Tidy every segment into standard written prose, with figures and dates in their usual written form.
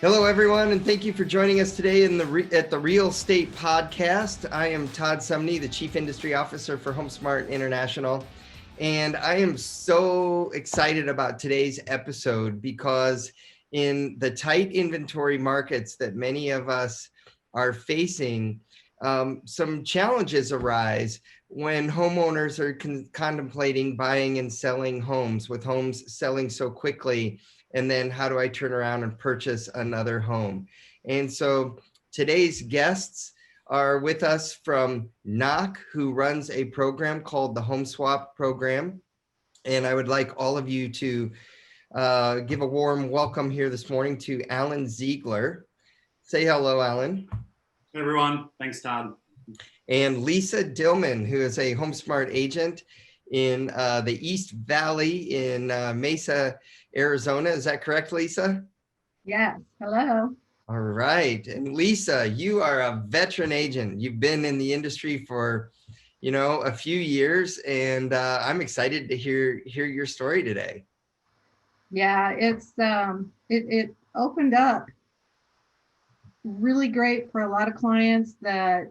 Hello, everyone, and thank you for joining us today at the Real Estate Podcast. I am Todd Sumney, the Chief Industry Officer for HomeSmart International, and I am so excited about today's episode because in the tight inventory markets that many of us are facing, some challenges arise when homeowners are contemplating buying and selling homes, with homes selling so quickly. And then how do I turn around and purchase another home? And so today's guests are with us from Knock, who runs a program called the HomeSwap program. And I would like all of you to give a warm welcome here this morning to Alan Ziegler. Say hello, Alan. Hey, everyone. Thanks, Todd. And Lisa Dillman, who is a HomeSmart agent in the East Valley in Mesa, Arizona. Is that correct, Lisa? Yes. Hello. All right. And Lisa, you are a veteran agent. You've been in the industry for, a few years, and I'm excited to hear your story today. Yeah, it opened up really great for a lot of clients that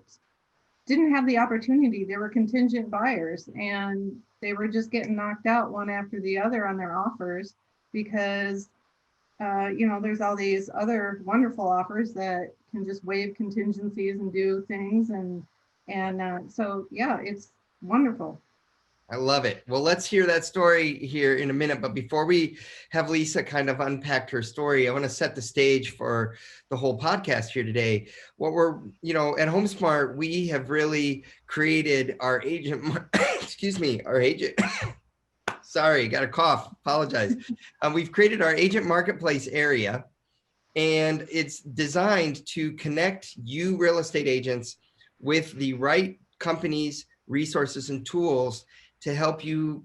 didn't have the opportunity. They were contingent buyers and they were just getting knocked out one after the other on their offers because, there's all these other wonderful offers that can just waive contingencies and do things. So, yeah, it's wonderful. I love it. Well, let's hear that story here in a minute. But before we have Lisa kind of unpack her story, I want to set the stage for the whole podcast here today. What we're, at HomeSmart, we have really created our agent, our agent. Sorry, got a cough. Apologize. We've created our agent marketplace area, and it's designed to connect you real estate agents with the right companies, resources, and tools to help you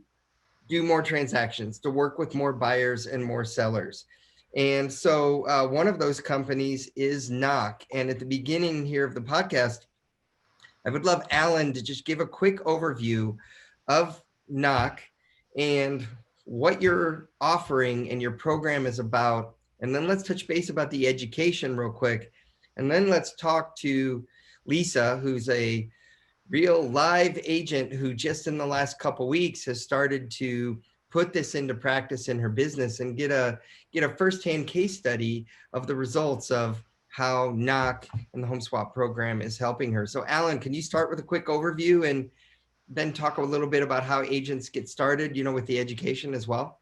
do more transactions, to work with more buyers and more sellers. And so one of those companies is Knock. And at the beginning here of the podcast, I would love Alan to just give a quick overview of Knock and what you're offering and your program is about. And then let's touch base about the education real quick. And then let's talk to Lisa, who's a real live agent who just in the last couple of weeks has started to put this into practice in her business and get a firsthand case study of the results of how Knock and the HomeSwap program is helping her. So Alan, can you start with a quick overview and then talk a little bit about how agents get started, with the education as well?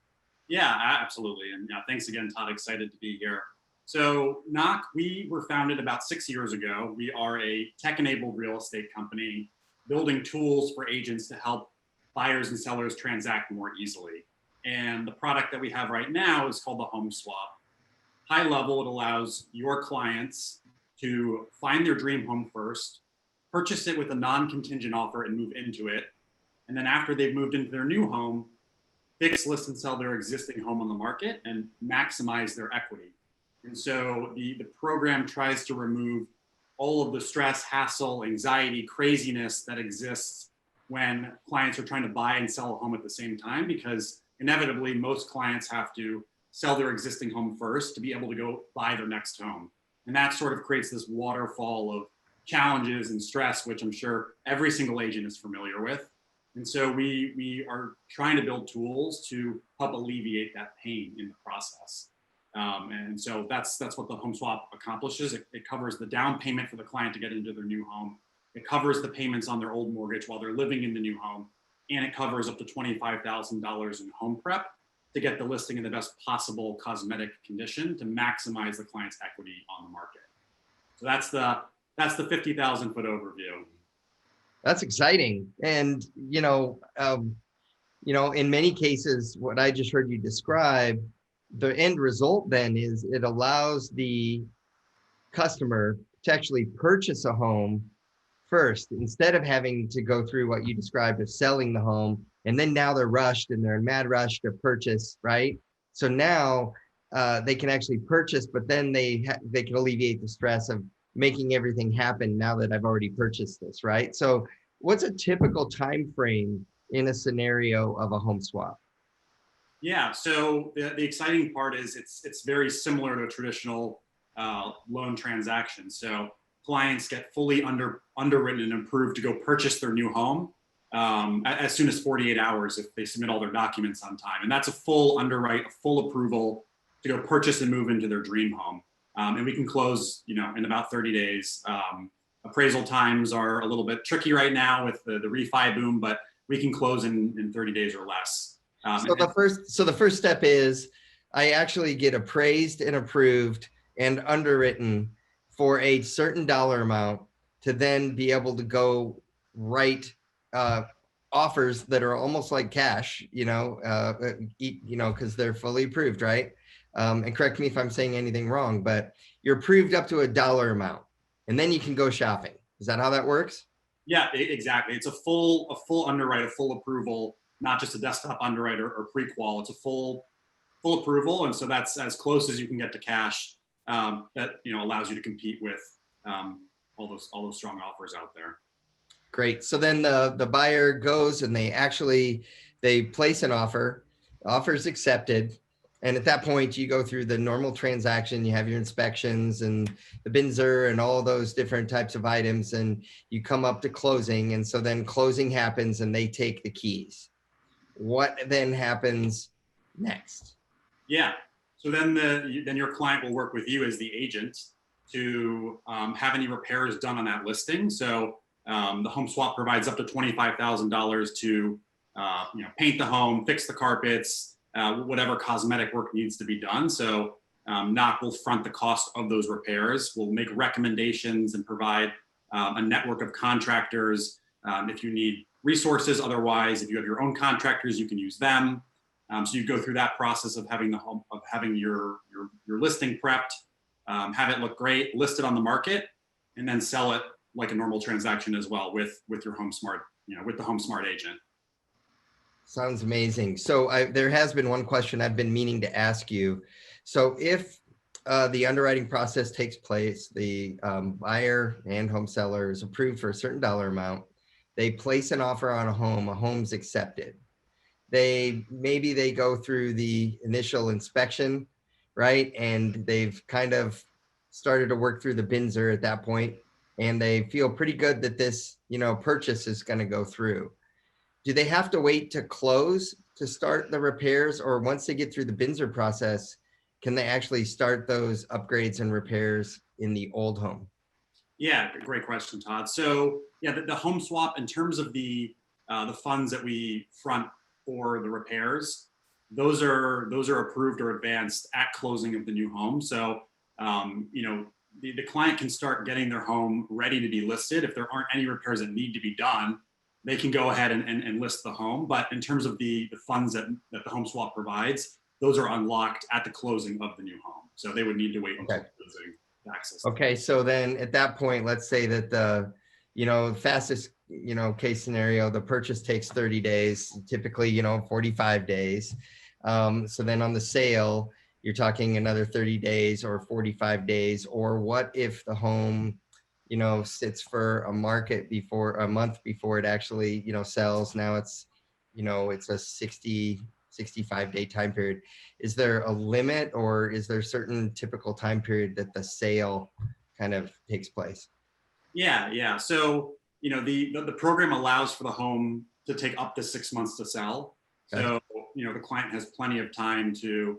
Yeah, absolutely. And thanks again, Todd. Excited to be here. So Knock, we were founded about 6 years ago. We are a tech-enabled real estate company building tools for agents to help buyers and sellers transact more easily. And the product that we have right now is called the HomeSwap. High level, it allows your clients to find their dream home first, purchase it with a non-contingent offer and move into it. And then after they've moved into their new home, fix, list, and sell their existing home on the market and maximize their equity. And so the program tries to remove all of the stress, hassle, anxiety, craziness that exists when clients are trying to buy and sell a home at the same time, because inevitably most clients have to sell their existing home first to be able to go buy their next home. And that sort of creates this waterfall of challenges and stress, which I'm sure every single agent is familiar with. And so we are trying to build tools to help alleviate that pain in the process. And so that's what the HomeSwap accomplishes. It covers the down payment for the client to get into their new home. It covers the payments on their old mortgage while they're living in the new home. And it covers up to $25,000 in home prep to get the listing in the best possible cosmetic condition to maximize the client's equity on the market. So that's the 50,000 foot overview. That's exciting. And, in many cases, what I just heard you describe, the end result then is it allows the customer to actually purchase a home first, instead of having to go through what you described of selling the home. And then now they're rushed and they're in mad rush to purchase, right? So now they can actually purchase, but then they can alleviate the stress of making everything happen now that I've already purchased this, right? So what's a typical time frame in a scenario of a home swap? Yeah, so the exciting part is it's very similar to a traditional loan transactions. So clients get fully underwritten and approved to go purchase their new home as soon as 48 hours if they submit all their documents on time. And that's a full underwrite, a full approval to go purchase and move into their dream home. And we can close, in about 30 days. Appraisal times are a little bit tricky right now with the refi boom, but we can close in 30 days or less. So the first step is I actually get appraised and approved and underwritten for a certain dollar amount to then be able to go write offers that are almost like cash, because they're fully approved, right? And correct me if I'm saying anything wrong, but you're approved up to a dollar amount, and then you can go shopping. Is that how that works? Yeah, exactly. It's a full underwrite, a full approval, not just a desktop underwrite or pre-qual. It's a full approval, and so that's as close as you can get to cash. That allows you to compete with all those strong offers out there. Great. So then the buyer goes and they place an offer. The offer is accepted. And at that point, you go through the normal transaction. You have your inspections and the BINSR and all those different types of items, and you come up to closing. And so then closing happens and they take the keys. What then happens next? Yeah. So then your client will work with you as the agent to have any repairs done on that listing. So the HomeSwap provides up to $25,000 to paint the home, fix the carpets, whatever cosmetic work needs to be done. So NOC will front the cost of those repairs. We'll make recommendations and provide a network of contractors if you need resources. Otherwise, if you have your own contractors, you can use them. So you go through that process of having your listing prepped, have it look great, list it on the market, and then sell it like a normal transaction as well with your HomeSmart, with the HomeSmart agent. Sounds amazing. So there has been one question I've been meaning to ask you. So if the underwriting process takes place, the buyer and home seller is approved for a certain dollar amount, they place an offer on a home's accepted. Maybe they go through the initial inspection, right? And they've kind of started to work through the BINSR at that point, and they feel pretty good that this, purchase is going to go through. Do they have to wait to close to start the repairs, or once they get through the BINSR process, can they actually start those upgrades and repairs in the old home? Yeah, great question, Todd. So yeah, the HomeSwap, in terms of the funds that we front for the repairs, those are approved or advanced at closing of the new home. So the client can start getting their home ready to be listed. If there aren't any repairs that need to be done, they can go ahead and list the home. But in terms of the funds that the HomeSwap provides, those are unlocked at the closing of the new home. So they would need to wait until closing to access. Okay, so then at that point, let's say that the fastest case scenario, the purchase takes 30 days, typically 45 days. So then on the sale, you're talking another 30 days or 45 days. Or what if the home sits for a month before it actually sells? Now it's it's a 65 day time period. Is there a limit, or is there a certain typical time period that the sale kind of takes place? Yeah. So the program allows for the home to take up to 6 months to sell. Okay. So the client has plenty of time to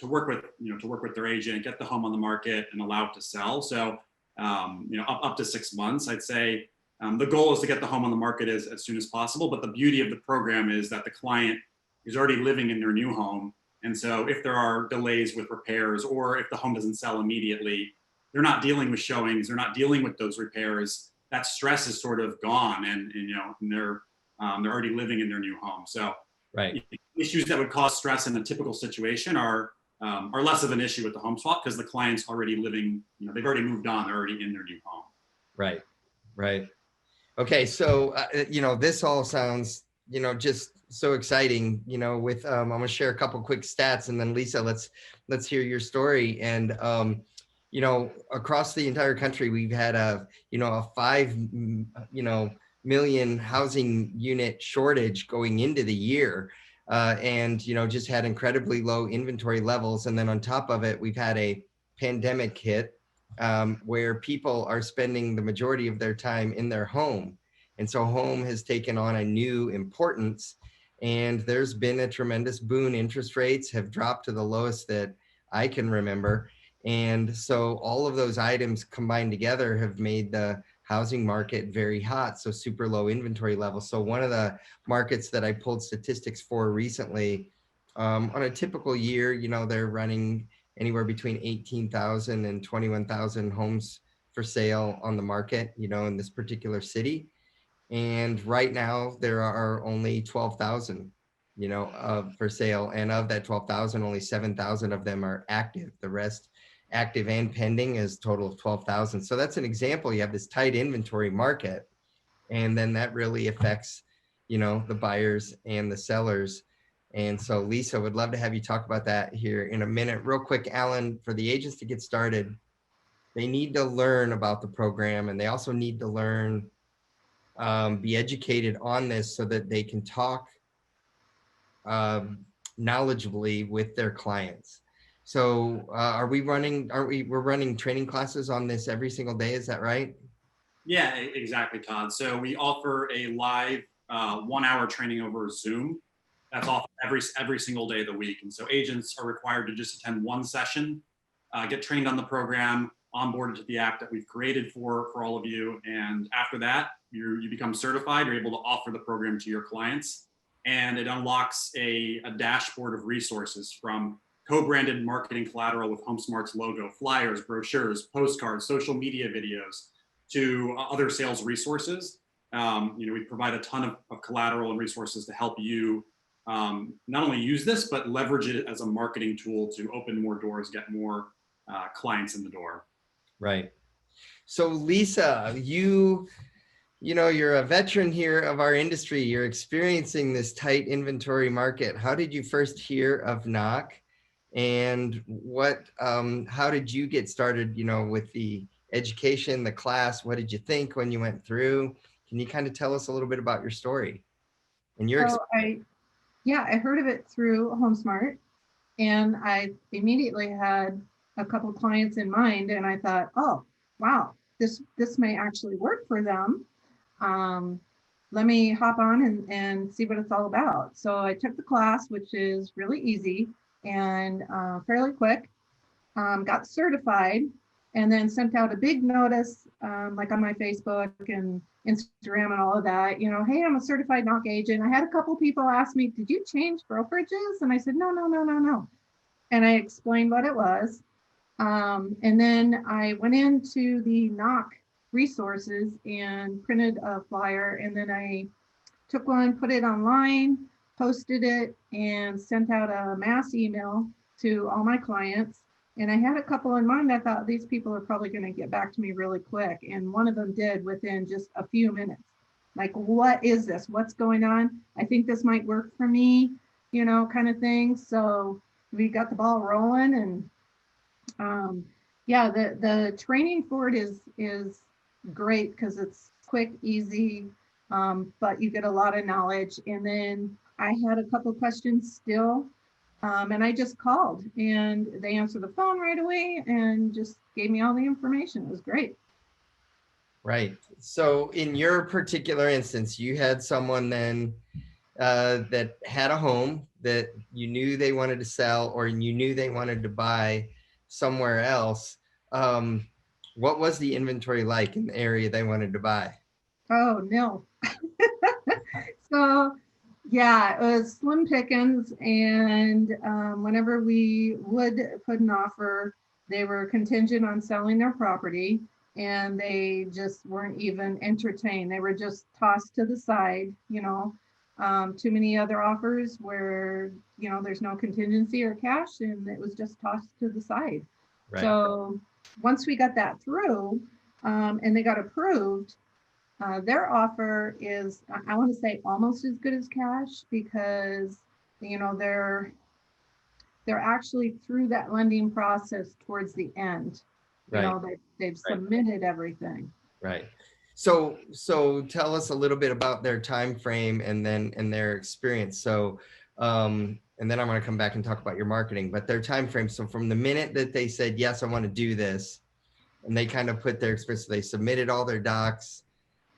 work with their agent, get the home on the market, and allow it to sell. So up to 6 months, I'd say. The goal is to get the home on the market as soon as possible. But the beauty of the program is that the client is already living in their new home. And so if there are delays with repairs, or if the home doesn't sell immediately, they're not dealing with showings, they're not dealing with those repairs. That stress is sort of gone, and they're already living in their new home. So right. Issues that would cause stress in a typical situation are less of an issue with the HomeSwap, because the client's already living, they've already moved on, they're already in their new home. Right. Okay, so this all sounds just so exciting. With I'm going to share a couple quick stats, and then Lisa, let's hear your story. And across the entire country, we've had a 5 million housing unit shortage going into the year, and just had incredibly low inventory levels. And then on top of it, we've had a pandemic hit, where people are spending the majority of their time in their home. And so home has taken on a new importance, and there's been a tremendous boon. Interest rates have dropped to the lowest that I can remember. And so all of those items combined together have made the housing market very hot. So super low inventory levels. So one of the markets that I pulled statistics for recently, on a typical year, they're running anywhere between 18,000 and 21,000 homes for sale on the market, in this particular city. And right now there are only 12,000, for sale. And of that 12,000, only 7,000 of them are active. The rest, active and pending, is a total of 12,000. So that's an example. You have this tight inventory market, and then that really affects, the buyers and the sellers. And so Lisa, would love to have you talk about that here in a minute. Real quick, Alan, for the agents to get started, they need to learn about the program, and they also need to learn, be educated on this so that they can talk knowledgeably with their clients. So we're running training classes on this every single day, is that right? Yeah, exactly, Todd. So we offer a live 1 hour training over Zoom. That's off every single day of the week. And so agents are required to just attend one session, get trained on the program, onboarded to the app that we've created for all of you. And after that, you become certified. You're able to offer the program to your clients. And it unlocks a dashboard of resources, from co-branded marketing collateral with HomeSmart's logo, flyers, brochures, postcards, social media videos, to other sales resources. We provide a ton of collateral and resources to help you not only use this, but leverage it as a marketing tool to open more doors, get more clients in the door. Right. So Lisa, you're a veteran here of our industry. You're experiencing this tight inventory market. How did you first hear of Knock, and how did you get started, with the education, the class? What did you think when you went through? Can you kind of tell us a little bit about your story and your experience? I heard of it through HomeSmart, and I immediately had a couple clients in mind, and I thought, oh, wow, this may actually work for them. Let me hop on and see what it's all about. So I took the class, which is really easy and fairly quick, got certified, and then sent out a big notice, like on my Facebook and Instagram and all of that, hey, I'm a certified knock agent. I had a couple people ask me, did you change brokerages? And I said, no. And I explained what it was. And then I went into the knock resources and printed a flyer. And then I took one, put it online, posted it, and sent out a mass email to all my clients. And I had a couple in mind. I thought these people are probably going to get back to me really quick. And one of them did within just a few minutes. Like, what is this? What's going on? I think this might work for me, kind of thing. So we got the ball rolling, and the training for it is great because it's quick, easy, but you get a lot of knowledge. And then I had a couple questions still, and I just called, and they answered the phone right away and just gave me all the information. It was great. Right. So in your particular instance, you had someone then that had a home that you knew they wanted to sell, or you knew they wanted to buy somewhere else. What was the inventory like in the area they wanted to buy? Oh, no. So yeah, it was slim pickings, and whenever we would put an offer, they were contingent on selling their property, and they just weren't even entertained. They were just tossed to the side, too many other offers where, there's no contingency or cash, and it was just tossed to the side. Right. So once we got that through, and they got approved, their offer is, I want to say, almost as good as cash, because they're actually through that lending process towards the end. Right. They've submitted everything. Right. So tell us a little bit about their time frame and their experience. So And then I'm going to come back and talk about your marketing, but their time frame. So from the minute that they said, yes, I want to do this, and they kind of put their experience, they submitted all their docs,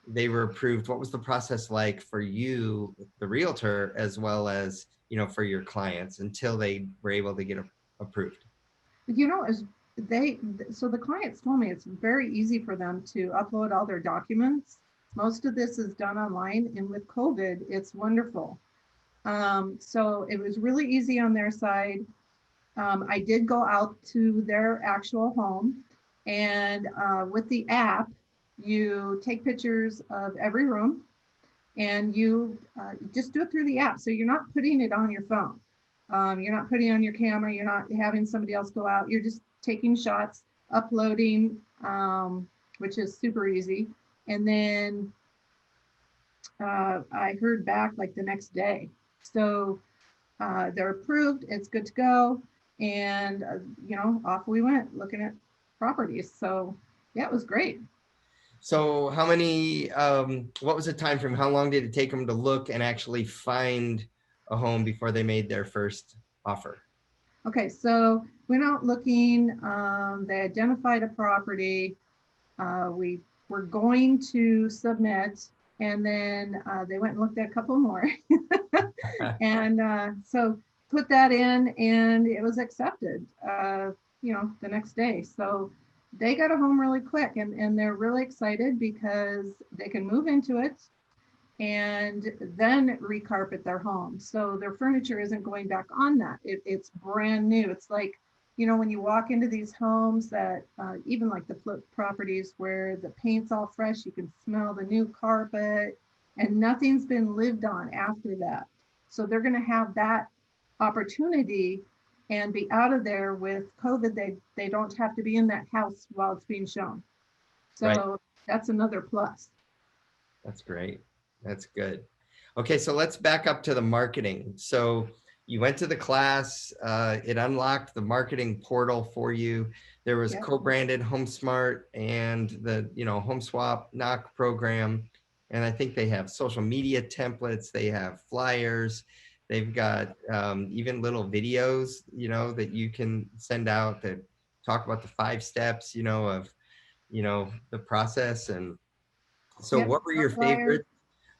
they were approved. What was the process like for you, the realtor, as well as, for your clients until they were able to get approved? As so the clients told me it's very easy for them to upload all their documents. Most of this is done online, and with COVID, it's wonderful. So it was really easy on their side. I did go out to their actual home, and with the app, you take pictures of every room, and you just do it through the app. So you're not putting it on your phone. You're not putting it on your camera. You're not having somebody else go out. You're just taking shots, uploading, which is super easy. And then I heard back like the next day. So they're approved. It's good to go. And, off we went looking at properties. So yeah, it was great. So how many, what was the time frame? How long did it take them to look and actually find a home before they made their first offer? Okay, so went out looking, they identified a property. We were going to submit, and then they went and looked at a couple more. And so put that in, and it was accepted, the next day. So they got a home really quick, and they're really excited because they can move into it and then recarpet their home. So their furniture isn't going back on that. It's brand new. It's like, when you walk into these homes that even like the flip properties where the paint's all fresh, you can smell the new carpet and nothing's been lived on after that. So they're going to have that opportunity and be out of there with COVID. They don't have to be in that house while it's being shown. So Right. That's another plus. That's great. That's good. Okay, so let's back up to the marketing. So you went to the class, it unlocked the marketing portal for you. There was Yep. co-branded HomeSmart and the, HomeSwap knock program. And I think they have social media templates, they have flyers, they've got even little videos, that you can send out that talk about the 5 steps, of, the process. And so Yep. what were your Flyers. favorites?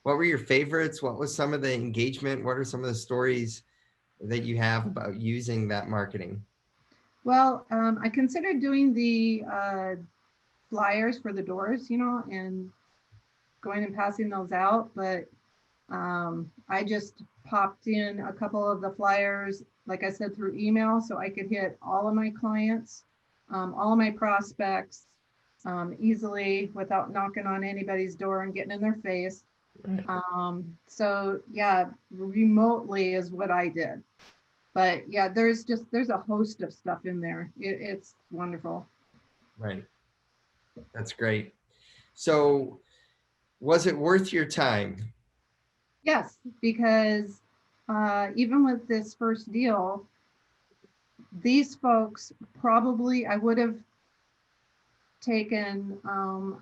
What were your favorites? What was some of the engagement? What are some of the stories that you have about using that marketing? Well, I considered doing the flyers for the doors, and going and passing those out, but I just popped in a couple of the flyers, like I said, through email, so I could hit all of my clients, all of my prospects easily without knocking on anybody's door and getting in their face. So yeah, remotely is what I did. But yeah, there's a host of stuff in there. It's wonderful. Right. That's great. So was it worth your time? Yes, because even with this first deal, these folks probably, I would have taken,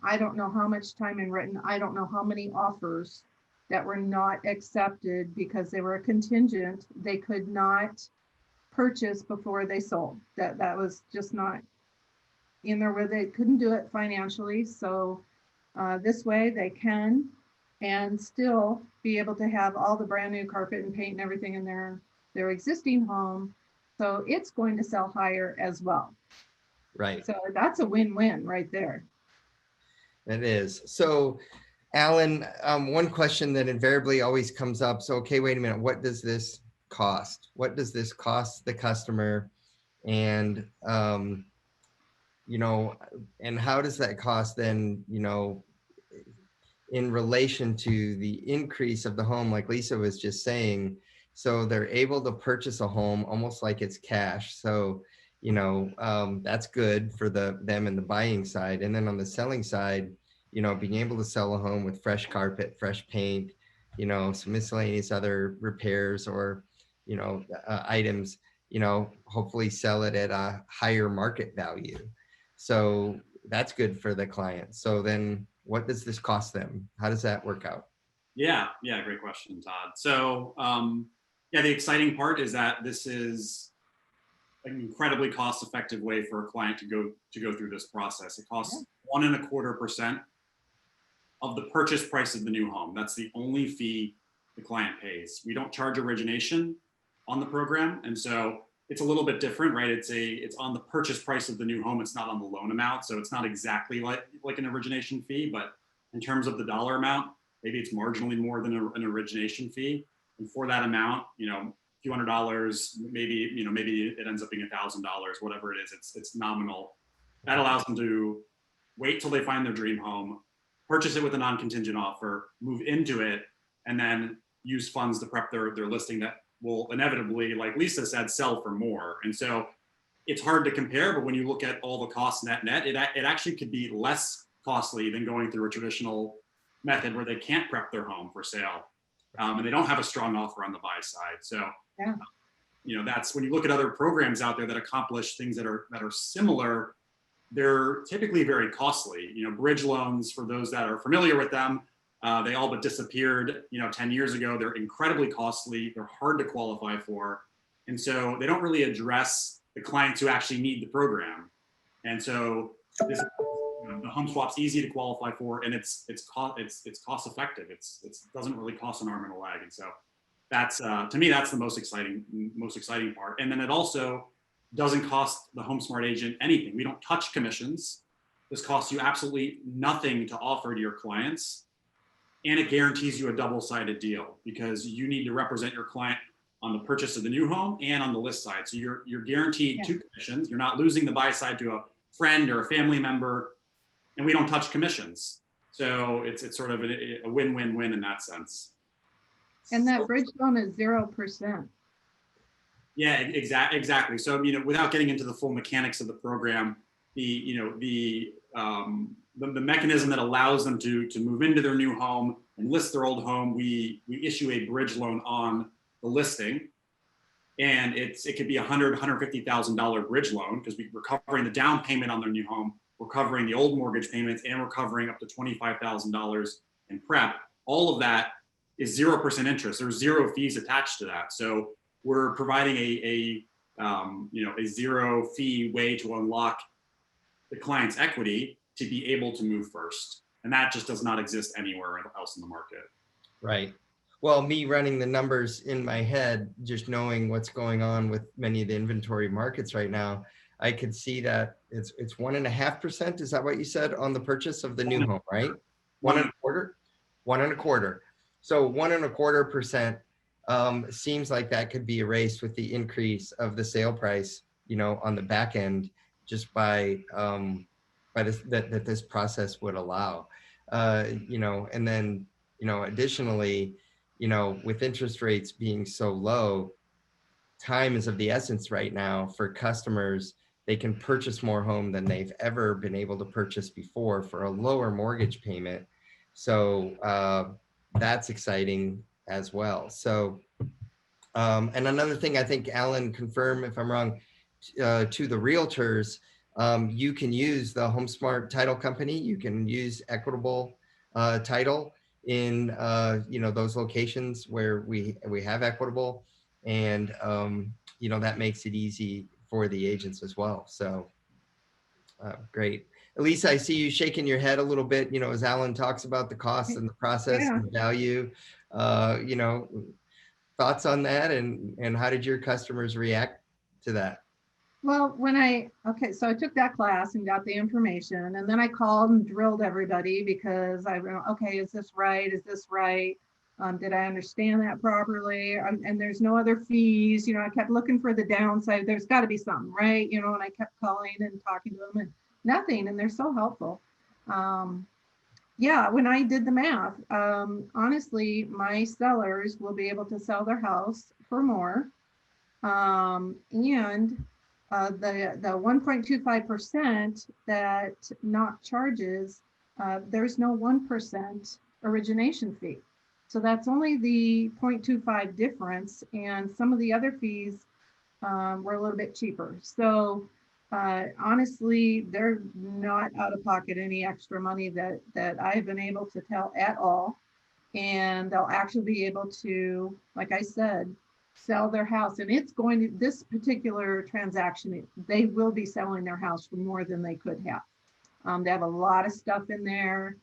I don't know how much time and written, I don't know how many offers that were not accepted because they were a contingent. They could not purchase before they sold. That was just not in there, where they couldn't do it financially. So this way they can and still be able to have all the brand new carpet and paint and everything in their existing home. So it's going to sell higher as well. Right. So that's a win-win right there. It is. So Alan, one question that invariably always comes up. So, okay, wait a minute. What does this cost? What does this cost the customer? And, and how does that cost then, in relation to the increase of the home, like Lisa was just saying? So they're able to purchase a home almost like it's cash. So, that's good for them and the buying side. And then on the selling side, being able to sell a home with fresh carpet, fresh paint, some miscellaneous other repairs or, items, hopefully sell it at a higher market value. So that's good for the client. So then what does this cost them? How does that work out? Yeah, great question, Todd. So Yeah, the exciting part is that this is an incredibly cost-effective way for a client to go through this process. It costs 1.25% of the purchase price of the new home. That's the only fee the client pays. We don't charge origination on the program, and so it's a little bit different, right? It's on the purchase price of the new home. It's not on the loan amount, so it's not exactly like an origination fee, but in terms of the dollar amount, maybe it's marginally more than an origination fee. And for that amount, a few $100s, maybe it ends up being $1,000, whatever it is. It's nominal. That allows them to wait till they find their dream home, purchase it with a non-contingent offer, move into it, and then use funds to prep their listing that will inevitably, like Lisa said, sell for more. And so it's hard to compare, but when you look at all the costs net, it actually could be less costly than going through a traditional method where they can't prep their home for sale, and they don't have a strong offer on the buy side. So, that's when you look at other programs out there that accomplish things that are similar. They're typically very costly. Bridge loans, for those that are familiar with them, they all but disappeared, 10 years ago. They're incredibly costly. They're hard to qualify for. And so they don't really address the clients who actually need the program. And so this, the HomeSwap's easy to qualify for, and it's cost effective. It doesn't really cost an arm and a leg. And so that's, to me, that's the most exciting part. And then it also doesn't cost the HomeSmart agent anything. We don't touch commissions. This costs you absolutely nothing to offer to your clients. And it guarantees you a double-sided deal, because you need to represent your client on the purchase of the new home and on the list side. So you're guaranteed 2 commissions. You're not losing the buy side to a friend or a family member, and we don't touch commissions. So it's sort of a win-win-win in that sense. And that bridge loan is 0%. Yeah, exactly. So, without getting into the full mechanics of the program, the mechanism that allows them to move into their new home and list their old home, we issue a bridge loan on the listing, and it could be $150,000 bridge loan, because we're covering the down payment on their new home, we're covering the old mortgage payments, and we're covering up to $25,000 in prep. All of that is 0% interest. There's 0 fees attached to that. So we're providing a 0 fee way to unlock the client's equity to be able to move first. And that just does not exist anywhere else in the market. Right. Well, me running the numbers in my head, just knowing what's going on with many of the inventory markets right now, I could see that it's 1.5%. Is that what you said on the purchase of the new home, right? 1.25%. 1.25%. So 1.25% seems like that could be erased with the increase of the sale price, on the back end, just by this that this process would allow, and then additionally, with interest rates being so low, time is of the essence right now for customers. They can purchase more home than they've ever been able to purchase before for a lower mortgage payment. So that's exciting as well. So, and another thing, I think, Alan, confirm if I'm wrong, to the realtors, you can use the HomeSmart title company. You can use Equitable title in those locations where we have Equitable, and that makes it easy for the agents as well. So great. Elisa, I see you shaking your head a little bit, as Alan talks about the cost and the process and the value. Thoughts on that, and how did your customers react to that? Well, so I took that class and got the information, and then I called and drilled everybody, because okay, is this right? Is this right? Did I understand that properly? And there's no other fees. I kept looking for the downside. There's got to be something, right? And I kept calling and talking to them, and nothing. And they're so helpful. When I did the math, honestly, my sellers will be able to sell their house for more. And the 1.25% that NOC charges, there's no 1% origination fee. So that's only the 0.25 difference, and some of the other fees were a little bit cheaper. So honestly, they're not out of pocket any extra money that I've been able to tell at all. And they'll actually be able to, like I said, sell their house, and it's going to, this particular transaction, they will be selling their house for more than they could have. They have a lot of stuff in there.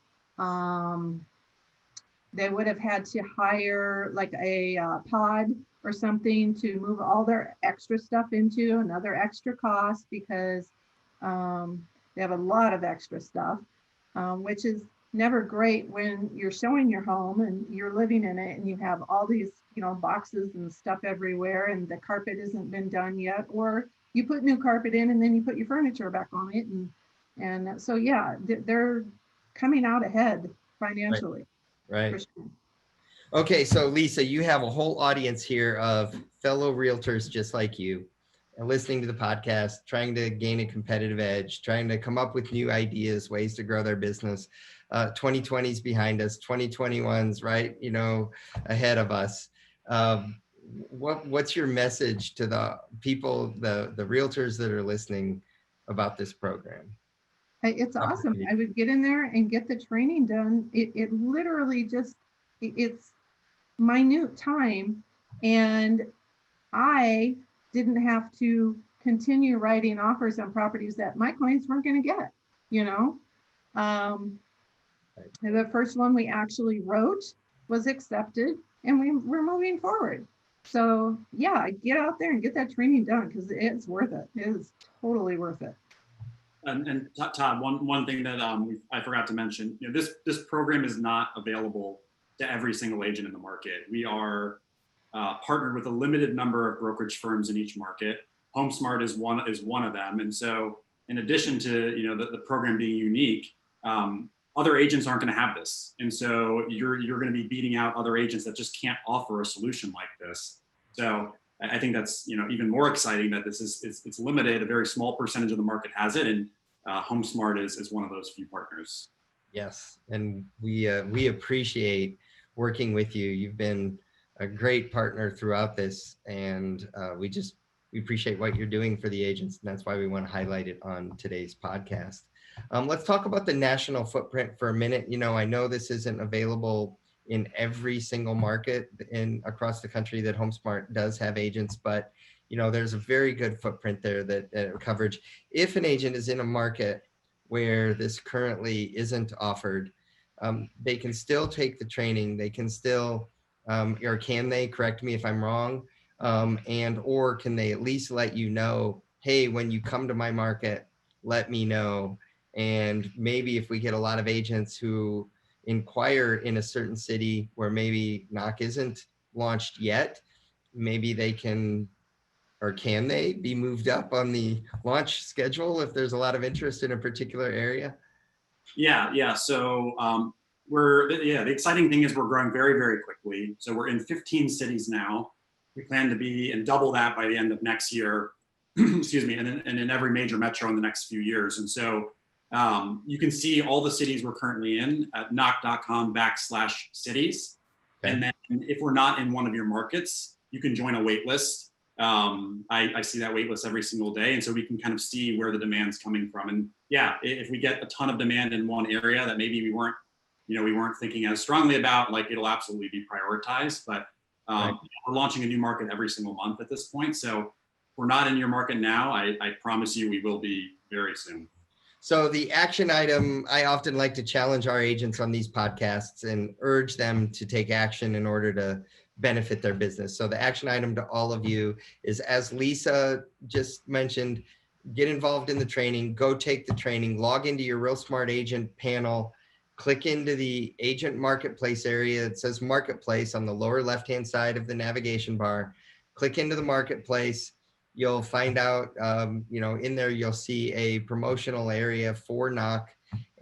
They would have had to hire like a pod or something to move all their extra stuff into, another extra cost, because they have a lot of extra stuff, which is never great when you're showing your home and you're living in it and you have all these, boxes and stuff everywhere and the carpet hasn't been done yet, or you put new carpet in and then you put your furniture back on it. And so, yeah, they're coming out ahead financially. Right. For sure. Okay, so Lisa, you have a whole audience here of fellow realtors just like you, and listening to the podcast, trying to gain a competitive edge, trying to come up with new ideas, ways to grow their business. 2020 is behind us, 2021's right, ahead of us. What's your message to the people, the realtors that are listening about this program? It's awesome. I would get in there and get the training done. It literally just, it's minute time, and I didn't have to continue writing offers on properties that my clients weren't going to get. The first one we actually wrote was accepted, and we're moving forward. So yeah, get out there and get that training done, because it's worth it. It is totally worth it. And Todd, one thing that I forgot to mention, this program is not available to every single agent in the market. We are partnered with a limited number of brokerage firms in each market. HomeSmart is one of them, and so in addition to the program being unique, other agents aren't going to have this, and so you're going to be beating out other agents that just can't offer a solution like this. So I think that's even more exciting that this it's limited. A very small percentage of the market has it, and HomeSmart is one of those few partners. Yes, and we appreciate working with you. You've been a great partner throughout this, and we appreciate what you're doing for the agents, and that's why we want to highlight it on today's podcast. Let's talk about the national footprint for a minute. I know this isn't available in every single market across the country that HomeSmart does have agents, but there's a very good footprint there that coverage. If an agent is in a market where this currently isn't offered, they can still take the training. They can still, or can they, correct me if I'm wrong, or can they at least let you know, hey, when you come to my market, let me know. And maybe if we get a lot of agents who inquire in a certain city where maybe knock isn't launched yet, maybe they can, or can they be moved up on the launch schedule if there's a lot of interest in a particular area? Yeah. So the exciting thing is we're growing very, very quickly. So we're in 15 cities now. We plan to be and double that by the end of next year. Excuse me, and in every major metro in the next few years. And so you can see all the cities we're currently in at knock.com/cities. Okay. And then if we're not in one of your markets, you can join a wait list. I see that wait list every single day. And so we can kind of see where the demand's coming from. And yeah, if we get a ton of demand in one area that maybe we weren't thinking as strongly about, like it'll absolutely be prioritized. But right. We're launching a new market every single month at this point. So if we're not in your market now, I promise you we will be very soon. So the action item, I often like to challenge our agents on these podcasts and urge them to take action in order to benefit their business. So the action item to all of you is, as Lisa just mentioned, get involved in the training, go take the training, log into your Real Smart Agent panel, click into the agent marketplace area. It says marketplace on the lower left-hand side of the navigation bar. Click into the marketplace. You'll find out, in there, you'll see a promotional area for knock,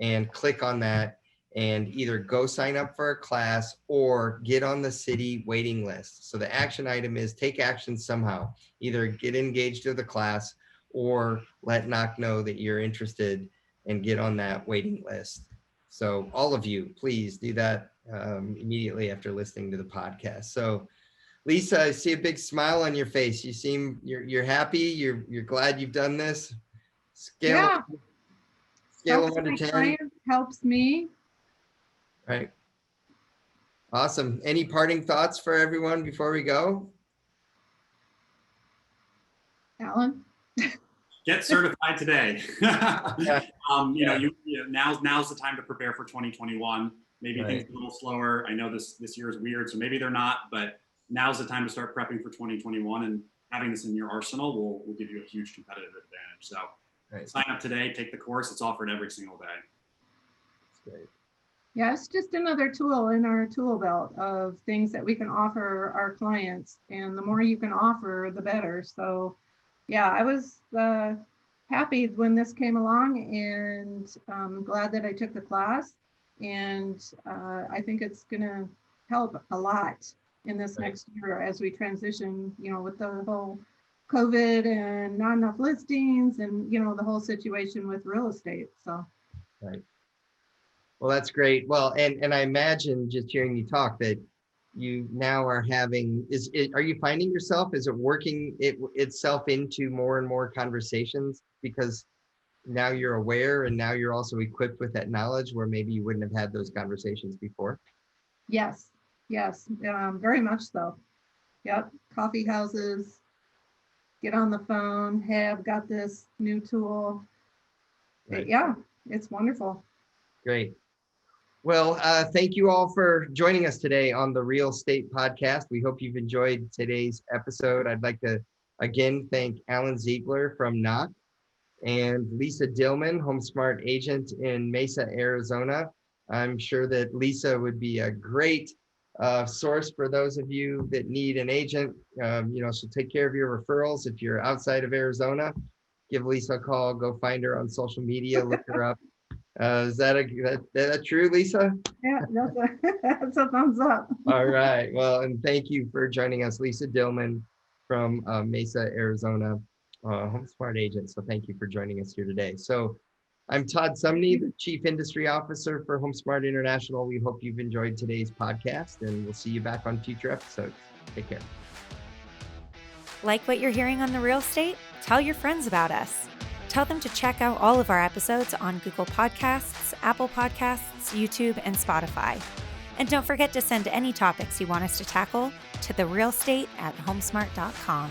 and click on that and either go sign up for a class or get on the city waiting list. So the action item is take action somehow, either get engaged to the class or let knock know that you're interested and get on that waiting list. So all of you, please do that immediately after listening to the podcast. So Lisa, I see a big smile on your face. You seem you're happy. You're glad you've done this. Scale of 1 to 10. Helps me. Right. Awesome. Any parting thoughts for everyone before we go? Alan? Get certified today. Yeah. Now's the time to prepare for 2021. Maybe Right. things are a little slower. I know this year is weird, so maybe they're not, but now's the time to start prepping for 2021, and having this in your arsenal will give you a huge competitive advantage. So Right. sign up today, take the course. It's offered every single day. That's great. Yeah, it's just another tool in our tool belt of things that we can offer our clients. And the more you can offer, the better. So yeah, I was happy when this came along, and I'm glad that I took the class. And I think it's going to help a lot in this Right. next year as we transition, with the whole COVID and not enough listings and, the whole situation with real estate. So. Right. Well, that's great. Well, and I imagine just hearing you talk that you now are having, are you finding yourself, is it working itself into more and more conversations because now you're aware and now you're also equipped with that knowledge where maybe you wouldn't have had those conversations before? Yes, very much so. Yep, coffee houses, get on the phone. Hey, I've got this new tool. Right. Yeah, it's wonderful. Great. Well, thank you all for joining us today on the Real Estate Podcast. We hope you've enjoyed today's episode. I'd like to again thank Alan Ziegler from Knock and Lisa Dillman, HomeSmart agent in Mesa, Arizona. I'm sure that Lisa would be a great source for those of you that need an agent. She'll take care of your referrals. If you're outside of Arizona, give Lisa a call, go find her on social media, look her up. Is that true, Lisa? Yeah, that's a thumbs up. All right. Well, and thank you for joining us, Lisa Dillman from Mesa, Arizona, HomeSmart agent. So thank you for joining us here today. So I'm Todd Sumney, the Chief Industry Officer for HomeSmart International. We hope you've enjoyed today's podcast, and we'll see you back on future episodes. Take care. Like what you're hearing on The Real Estate? Tell your friends about us. Tell them to check out all of our episodes on Google Podcasts, Apple Podcasts, YouTube, and Spotify. And don't forget to send any topics you want us to tackle to therealestate@homesmart.com.